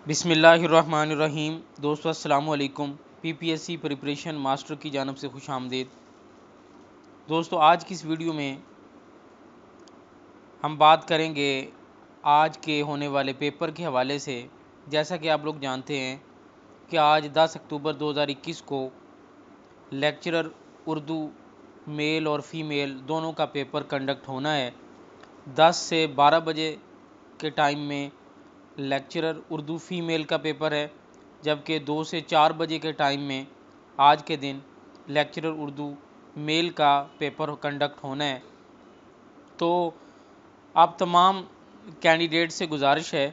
بسم اللہ الرحمن الرحیم۔ دوستو السلام علیکم۔ P P S C preparation master کی جانب سے خوش آمدید۔ دوستو آج کی اس ویڈیو میں ہم بات کریں گے آج کے ہونے والے پیپر کے حوالے سے۔ جیسا کہ آپ لوگ جانتے ہیں کہ آج 10 اکتوبر 2021 کو لیکچرر اردو میل اور فیمیل دونوں کا پیپر کنڈکٹ ہونا ہے۔ 10 سے 12 بجے کے ٹائم میں لیکچرر اردو فیمیل کا پیپر ہے، جبکہ 2 سے 4 بجے کے ٹائم میں آج کے دن لیکچرر اردو میل کا پیپر کنڈکٹ ہونا ہے۔ تو آپ تمام کینڈیڈیٹ سے گزارش ہے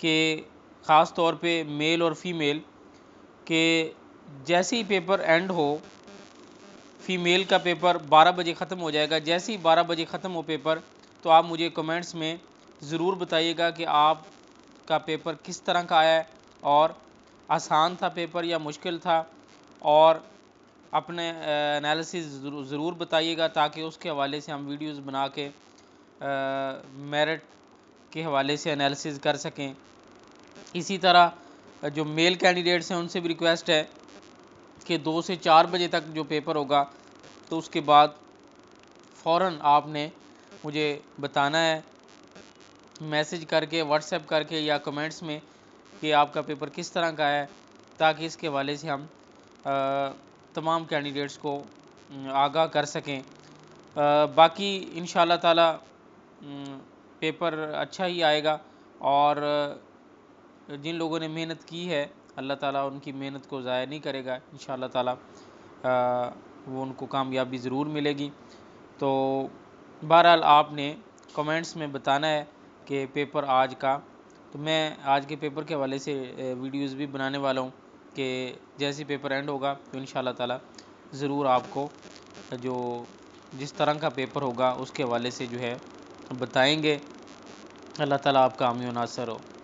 کہ خاص طور پہ میل اور فیمیل کہ جیسے ہی پیپر اینڈ ہو، فیمیل کا پیپر 12 بجے ختم ہو جائے گا، جیسے ہی 12 بجے ختم ہو پیپر تو آپ مجھے کمنٹس میں ضرور بتائیے گا کہ آپ کا پیپر کس طرح کا آیا ہے، اور آسان تھا پیپر یا مشکل تھا، اور اپنے انالیسز ضرور بتائیے گا تاکہ اس کے حوالے سے ہم ویڈیوز بنا کے میرٹ کے حوالے سے انالیسز کر سکیں۔ اسی طرح جو میل کینڈیڈیٹس ہیں ان سے بھی ریکویسٹ ہے کہ 2 سے 4 بجے تک جو پیپر ہوگا تو اس کے بعد فوراً آپ نے مجھے بتانا ہے میسج کر کے، واٹس ایپ کر کے یا کمنٹس میں کہ آپ کا پیپر کس طرح کا ہے، تاکہ اس کے حوالے سے ہم تمام کینڈیڈیٹس کو آگاہ کر سکیں۔ باقی انشاءاللہ تعالی پیپر اچھا ہی آئے گا، اور جن لوگوں نے محنت کی ہے اللہ تعالیٰ ان کی محنت کو ضائع نہیں کرے گا، انشاءاللہ تعالیٰ وہ ان کو کامیابی ضرور ملے گی۔ تو بہرحال آپ نے کمنٹس میں بتانا ہے کہ پیپر آج کا، تو میں آج کے پیپر کے حوالے سے ویڈیوز بھی بنانے والا ہوں کہ جیسے پیپر اینڈ ہوگا تو انشاءاللہ تعالیٰ ضرور آپ کو جو جس طرح کا پیپر ہوگا اس کے حوالے سے جو ہے بتائیں گے۔ اللہ تعالیٰ آپ کا حامی و ناصر ہو۔